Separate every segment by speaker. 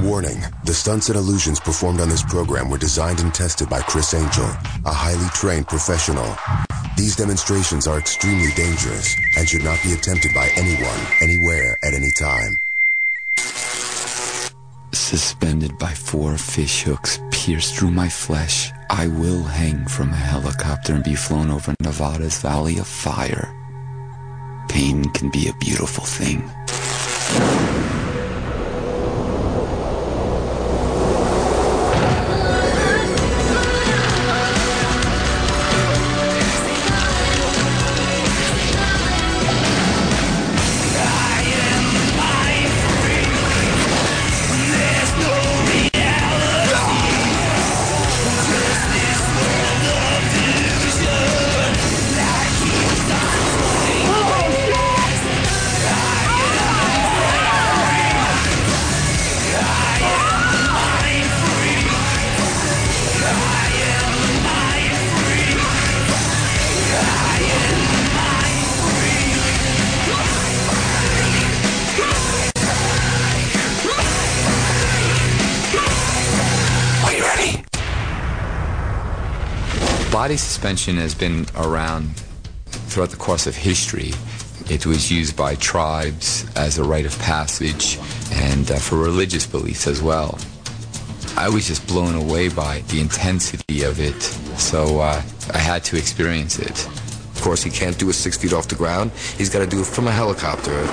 Speaker 1: Warning, the stunts and illusions performed on this program were designed and tested by Criss, a highly trained professional. These demonstrations are extremely dangerous and should not be attempted by anyone, anywhere, at any time.
Speaker 2: Suspended by 4 fish hooks pierced through my flesh, I will hang from a helicopter and be flown over Nevada's Valley of Fire. Pain can be a beautiful thing. Body suspension has been around throughout the course of history. It was used by tribes as a rite of passage and for religious beliefs as well. I was just blown away by the intensity of it, so I had to experience it.
Speaker 3: Of course, he can't do it 6 feet off the ground. He's got to do it from a helicopter.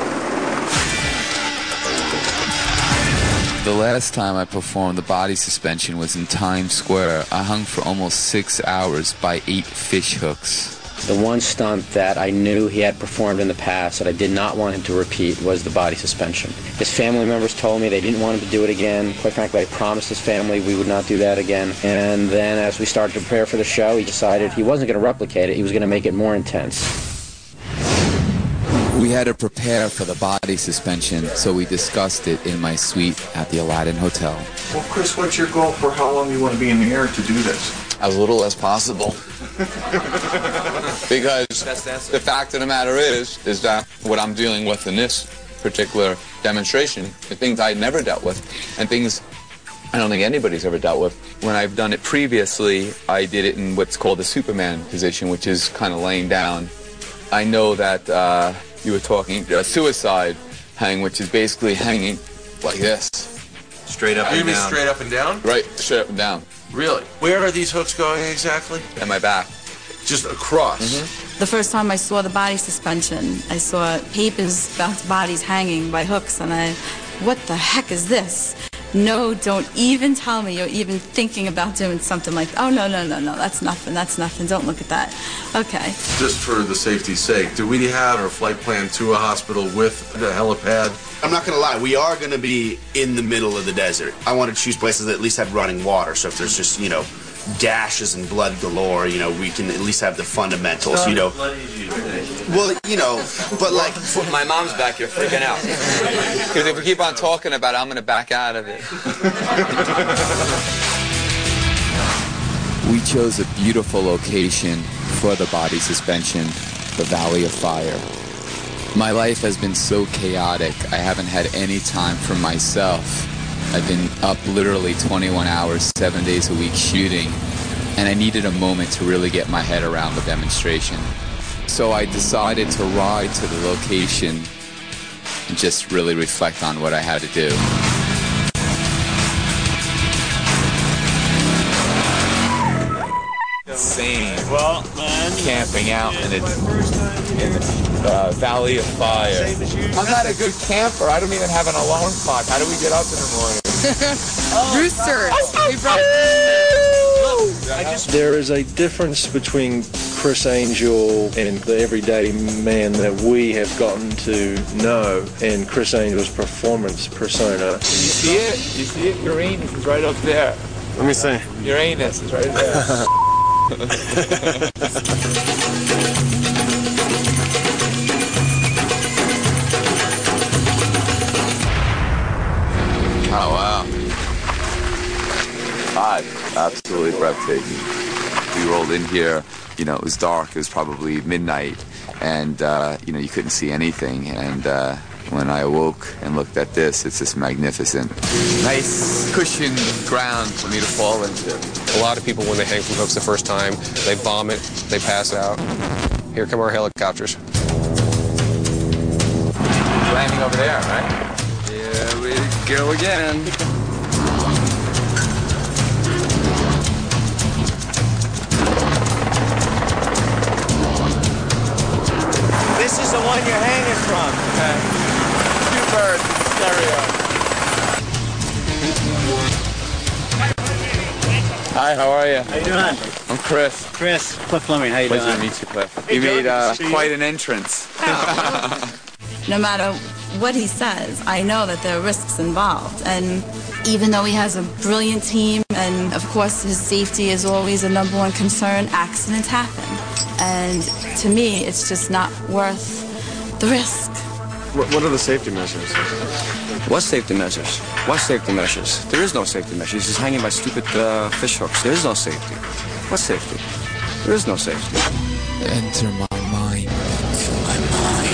Speaker 2: The last time I performed the body suspension was in Times Square. I hung for almost 6 hours by 8 fish hooks.
Speaker 4: The one stunt that I knew he had performed in the past that I did not want him to repeat was the body suspension. His family members told me they didn't want him to do it again. Quite frankly, I promised his family we would not do that again. And then as we started to prepare for the show, he decided he wasn't going to replicate it. He was going to make it more intense.
Speaker 2: We had to prepare for the body suspension, so we discussed it in my suite at the Aladdin Hotel.
Speaker 5: Well, Criss, what's your goal for how long you want to be in the air to do this?
Speaker 6: As little as possible. Because the fact of the matter is that what I'm dealing with in this particular demonstration are things I'd never dealt with, and things I don't think anybody's ever dealt with. When I've done it previously, I did it in what's called the Superman position, which is kind of laying down. I know that you were talking suicide hang, which is basically hanging like this.
Speaker 5: Straight up and down. You mean straight up and down?
Speaker 6: Right, straight up and down.
Speaker 5: Really? Where are these hooks going exactly?
Speaker 6: At my back.
Speaker 5: Just across?
Speaker 7: Mm-hmm. The first time I saw the body suspension, I saw papers about bodies hanging by hooks, and what the heck is this? No, don't even tell me you're even thinking about doing something like that. Oh, no, that's nothing, don't look at that. Okay.
Speaker 5: Just for the safety's sake, do we have our flight plan to a hospital with the helipad?
Speaker 8: I'm not going to lie, we are going to be in the middle of the desert. I want to choose places that at least have running water, so if there's just, gashes and blood galore, we can at least have the fundamentals, Well, but like...
Speaker 6: My mom's back here freaking out. Because if we keep on talking about it, I'm going to back out of it.
Speaker 2: We chose a beautiful location for the body suspension, the Valley of Fire. My life has been so chaotic, I haven't had any time for myself. I've been up literally 21 hours, 7 days a week shooting, and I needed a moment to really get my head around the demonstration. So I decided to ride to the location and just really reflect on what I had to do. Insane. Well, man, camping out in the Valley of Fire. I'm not a good camper. I don't even have an alarm clock. How do we get up in the morning?
Speaker 7: Roosters.
Speaker 9: There is a difference between Criss Angel and the everyday man that we have gotten to know and Criss Angel's performance persona.
Speaker 6: You see it? You see it? Uranus is right up there.
Speaker 9: Let me see.
Speaker 6: Uranus is right there.
Speaker 2: Oh, wow. Absolutely breathtaking. We rolled in here, it was dark. It was probably midnight, and, you couldn't see anything. And When I awoke and looked at this, it's just magnificent. Nice cushioned ground for me to fall into.
Speaker 10: A lot of people, when they hang from hooks the first time, they vomit, they pass out. Here come our helicopters.
Speaker 2: Landing over there, right? Here we go again.
Speaker 11: This is the one you're hanging from. Okay. Two birds in stereo.
Speaker 2: Hi, how are you?
Speaker 11: How you doing?
Speaker 2: I'm Criss.
Speaker 11: Criss. Cliff Fleming, how you doing?
Speaker 2: Pleasure to meet you, Cliff.
Speaker 11: Hey,
Speaker 2: You made
Speaker 11: Joe,
Speaker 2: quite an entrance.
Speaker 7: No matter what he says, I know that there are risks involved. And even though he has a brilliant team, and of course his safety is always a #1 concern, accidents happen. And to me, it's just not worth the risk.
Speaker 9: What are the safety measures?
Speaker 3: What safety measures? What safety measures? There is no safety measures. He's hanging by stupid fish hooks. There is no safety. What safety? There is no safety.
Speaker 2: Enter my mind. My mind.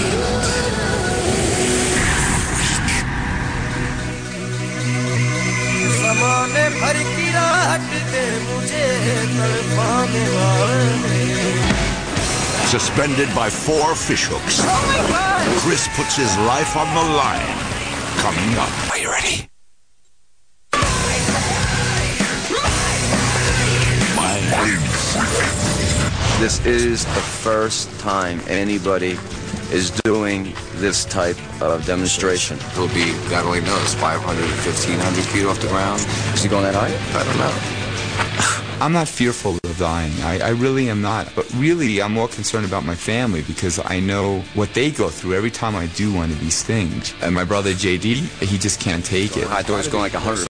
Speaker 12: Suspended by 4 fish hooks. Oh my God! Criss puts his life on the line. Coming up. Are you ready?
Speaker 3: This is the first time anybody is doing this type of demonstration.
Speaker 13: He'll be, God only knows, 500, 1,500 feet off the ground.
Speaker 3: Is he going that high?
Speaker 13: I don't know.
Speaker 2: I'm not fearful of dying. I really am not. But really, I'm more concerned about my family because I know what they go through every time I do one of these things. And my brother, JD, he just can't take it.
Speaker 3: I thought it was going like 100.